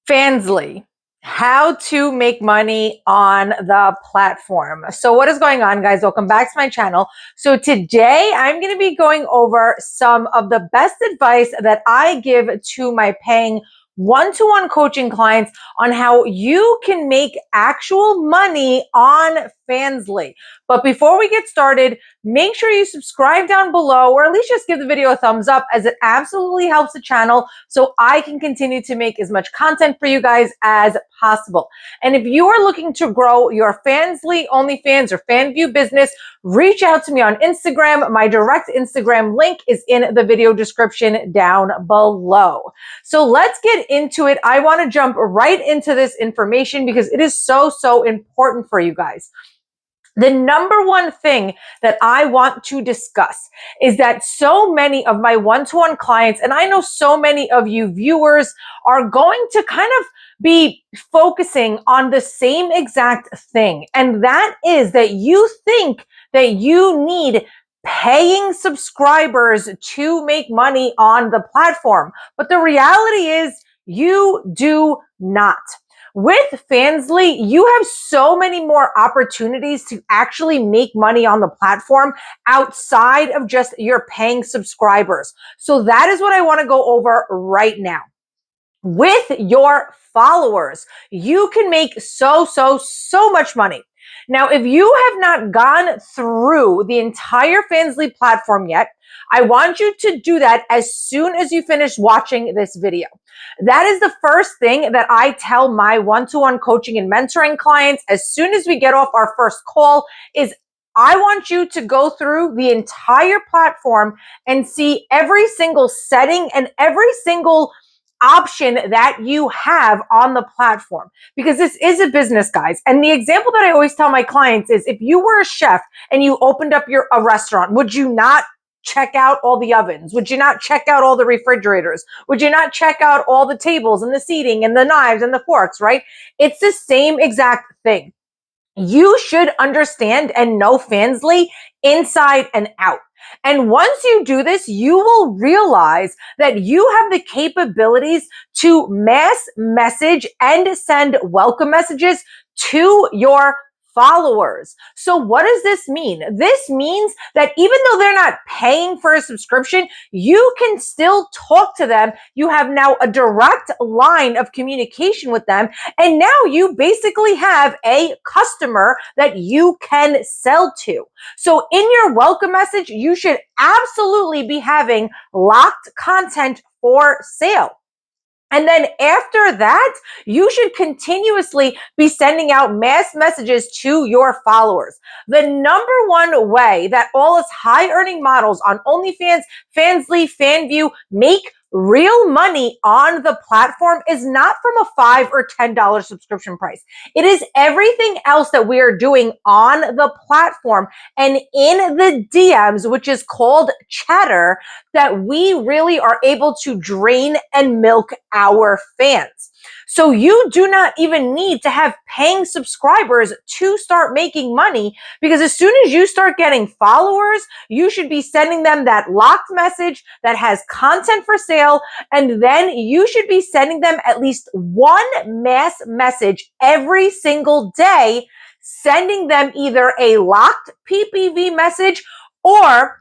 Fansly, how to make money on the platform. So what is going on, guys? Welcome back to my channel. So today I'm going to be going over some of the best advice that I give to my paying one-to-one coaching clients on how you can make actual money on Fansly. But before we get started, make sure you subscribe down below, or at least just give the video a thumbs up, as it absolutely helps the channel so I can continue to make as much content for you guys as possible. And if you are looking to grow your Fansly, Onlyfans, or Fanvue business, reach out to me on Instagram. My direct Instagram link is in the video description down below. So let's get into it. I want to jump right into this information because it is so important for you guys. The number one thing that I want to discuss is that so many of my one-to-one clients, and I know so many of you viewers, are going to kind of be focusing on the same exact thing. And that is that you think that you need paying subscribers to make money on the platform. But the reality is you do not. With Fansly, you have so many more opportunities to actually make money on the platform outside of just your paying subscribers. So that is what I want to go over right now. With your followers, you can make so much money. Now, if you have not gone through the entire Fansly platform yet, I want you to do that as soon as you finish watching this video. That is the first thing that I tell my one-to-one coaching and mentoring clients as soon as we get off our first call is I want you to go through the entire platform and see every single setting and every single option that you have on the platform, because this is a business, guys. And the example that I always tell my clients is if you were a chef and you opened up a restaurant, would you not check out all the ovens? Would you not check out all the refrigerators? Would you not check out all the tables and the seating and the knives and the forks, right? It's the same exact thing. You should understand and know Fansly inside and out. And once you do this, you will realize that you have the capabilities to mass message and send welcome messages to your followers. So what does this mean? This means that even though they're not paying for a subscription, you can still talk to them. You have now a direct line of communication with them. And now you basically have a customer that you can sell to. So in your welcome message, you should absolutely be having locked content for sale. And then after that, you should continuously be sending out mass messages to your followers. The number one way that all us high earning models on OnlyFans, Fansly, Fanvue make real money on the platform is not from a $5 or $10 subscription price. It is everything else that we are doing on the platform and in the DMs, which is called chatter, that we really are able to drain and milk our fans. So you do not even need to have paying subscribers to start making money, because as soon as you start getting followers, you should be sending them that locked message that has content for sale. And then you should be sending them at least one mass message every single day, sending them either a locked PPV message or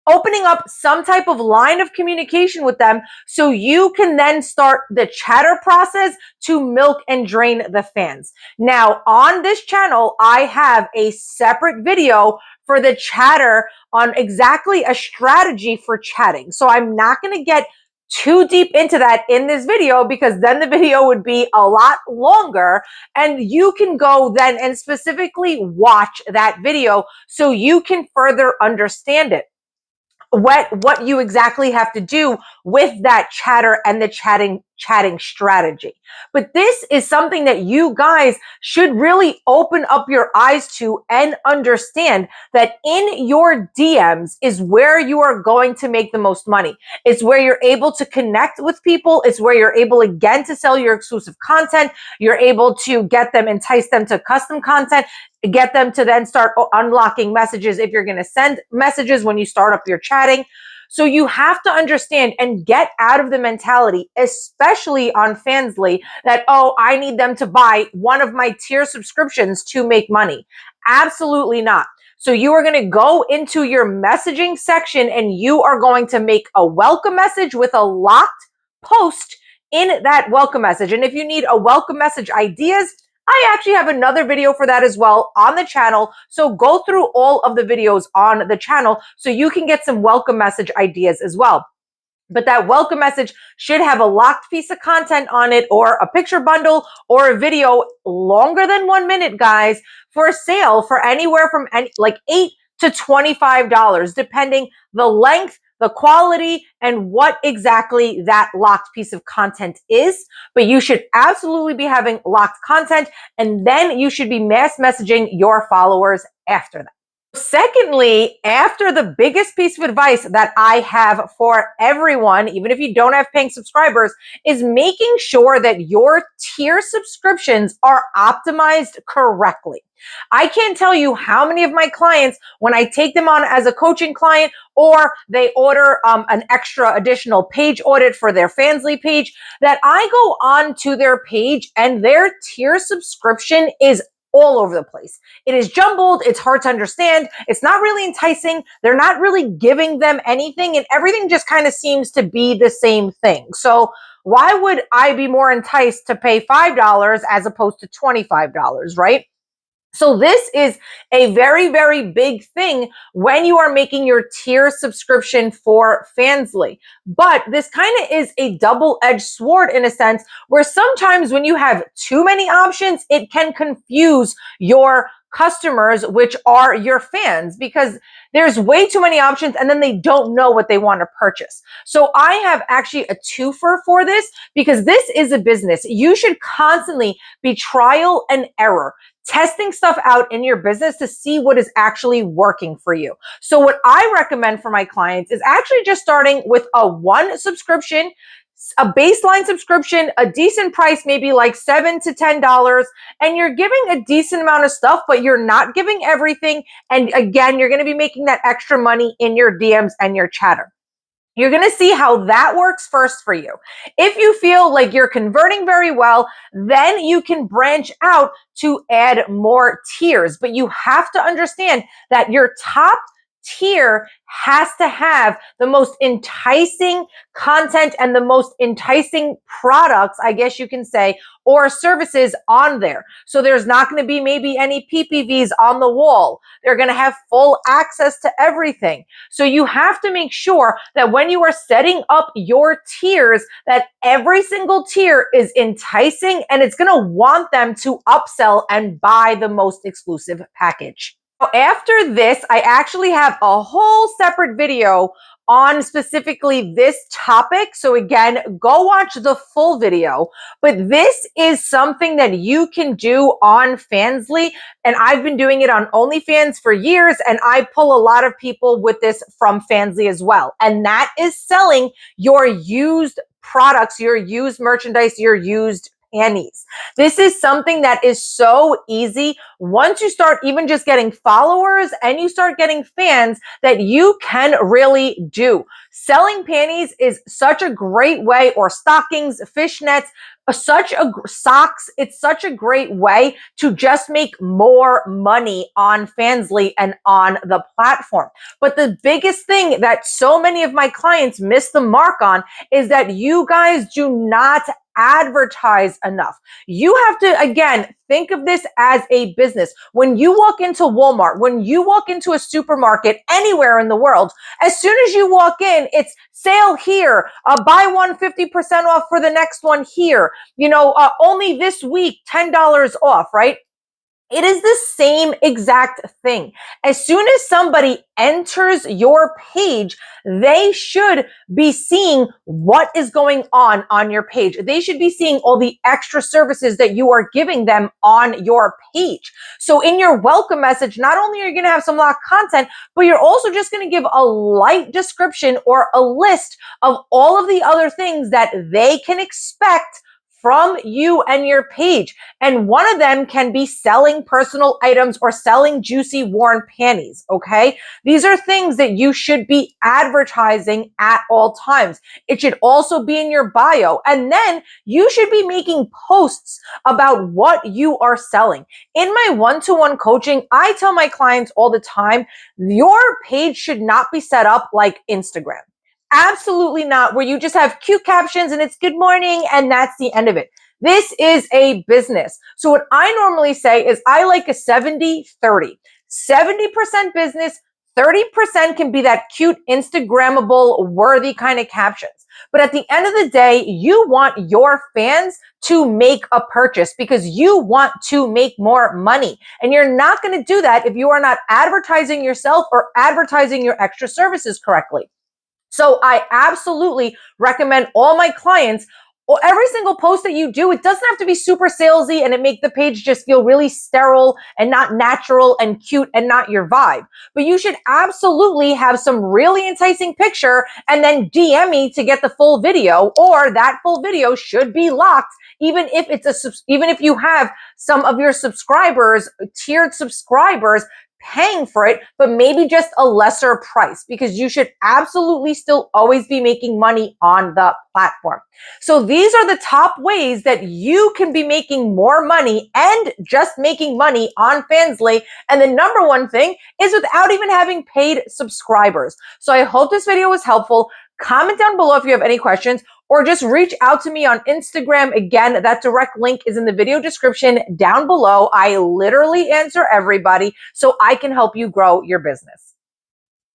opening up some type of line of communication with them so you can then start the chatter process to milk and drain the fans. Now, on this channel, I have a separate video for the chatter on exactly a strategy for chatting. So I'm not going to get too deep into that in this video, because then the video would be a lot longer, and you can go then and specifically watch that video so you can further understand it. What you exactly have to do with that chatter and the chatting strategy. But this is something that you guys should really open up your eyes to and understand, that in your DMs is where you are going to make the most money. It's where you're able to connect with people. It's where you're able again to sell your exclusive content. You're able to get them, entice them to custom content, get them to then start unlocking messages if you're going to send messages when you start up your chatting. So you have to understand and get out of the mentality, especially on Fansly, that, oh, I need them to buy one of my tier subscriptions to make money. Absolutely not. So you are going to go into your messaging section and you are going to make a welcome message with a locked post in that welcome message. And if you need a welcome message ideas, I actually have another video for that as well on the channel. So go through all of the videos on the channel so you can get some welcome message ideas as well. But that welcome message should have a locked piece of content on it, or a picture bundle, or a video longer than 1 minute, guys, for a sale for anywhere from like $8 to $25, depending the length, the quality, and what exactly that locked piece of content is. But you should absolutely be having locked content, and then you should be mass messaging your followers after that. Secondly, after the biggest piece of advice that I have for everyone, even if you don't have paying subscribers, is making sure that your tier subscriptions are optimized correctly. I can't tell you how many of my clients, when I take them on as a coaching client, or they order an extra additional page audit for their Fansly page, that I go on to their page and their tier subscription is all over the place. It is jumbled. It's hard to understand. It's not really enticing. They're not really giving them anything, and everything just kind of seems to be the same thing. So why would I be more enticed to pay $5 as opposed to $25, right? So this is a very, very big thing when you are making your tier subscription for Fansly. But this kind of is a double-edged sword in a sense, where sometimes when you have too many options, it can confuse your customers, which are your fans, because there's way too many options and then they don't know what they want to purchase. So I have actually a twofer for this, because this is a business. You should constantly be trial and error, testing stuff out in your business to see what is actually working for you. So what I recommend for my clients is actually just starting with a one subscription, a baseline subscription, a decent price, maybe like $7 to $10, and you're giving a decent amount of stuff, but you're not giving everything. And again, you're going to be making that extra money in your DMs and your chatter. You're going to see how that works first for you. If you feel like you're converting very well, then you can branch out to add more tiers. But you have to understand that your top tier has to have the most enticing content and the most enticing products, I guess you can say, or services on there. So there's not going to be maybe any PPVs on the wall. They're going to have full access to everything. So you have to make sure that when you are setting up your tiers, that every single tier is enticing and it's going to want them to upsell and buy the most exclusive package. After this, I actually have a whole separate video on specifically this topic. So again, go watch the full video. But this is something that you can do on Fansly. And I've been doing it on Onlyfans for years. And I pull a lot of people with this from Fansly as well. And that is selling your used products, your used merchandise, your used panties. This is something that is so easy once you start even just getting followers and you start getting fans, that you can really do. Selling panties is such a great way, or stockings, fishnets, socks. It's such a great way to just make more money on Fansly and on the platform. But the biggest thing that so many of my clients miss the mark on is that you guys do not advertise enough. You have to, again, think of this as a business. When you walk into Walmart, when you walk into a supermarket anywhere in the world, as soon as you walk in, it's sale here, buy one 50% off for the next one here, only this week, $10 off, right? It is the same exact thing. As soon as somebody enters your page, they should be seeing what is going on your page. They should be seeing all the extra services that you are giving them on your page. So in your welcome message, not only are you going to have some locked content, but you're also just going to give a light description or a list of all of the other things that they can expect from you and your page. And one of them can be selling personal items or selling juicy worn panties, okay? These are things that you should be advertising at all times. It should also be in your bio. And then you should be making posts about what you are selling. In my one-to-one coaching, I tell my clients all the time, your page should not be set up like Instagram. Absolutely not, where you just have cute captions and it's good morning and that's the end of it. This is a business. So what I normally say is I like a 70-30. 70% business, 30% can be that cute Instagrammable worthy kind of captions. But at the end of the day, you want your fans to make a purchase because you want to make more money. And you're not going to do that if you are not advertising yourself or advertising your extra services correctly. So I absolutely recommend all my clients, or every single post that you do, it doesn't have to be super salesy and it make the page just feel really sterile and not natural and cute and not your vibe. But you should absolutely have some really enticing picture and then DM me to get the full video, or that full video should be locked even if you have some of your subscribers, tiered subscribers, paying for it, but maybe just a lesser price, because you should absolutely still always be making money on the platform. So these are the top ways that you can be making more money and just making money on Fansly. And the number one thing is without even having paid subscribers. So I hope this video was helpful. Comment down below if you have any questions, or just reach out to me on Instagram. Again, that direct link is in the video description down below. I literally answer everybody so I can help you grow your business.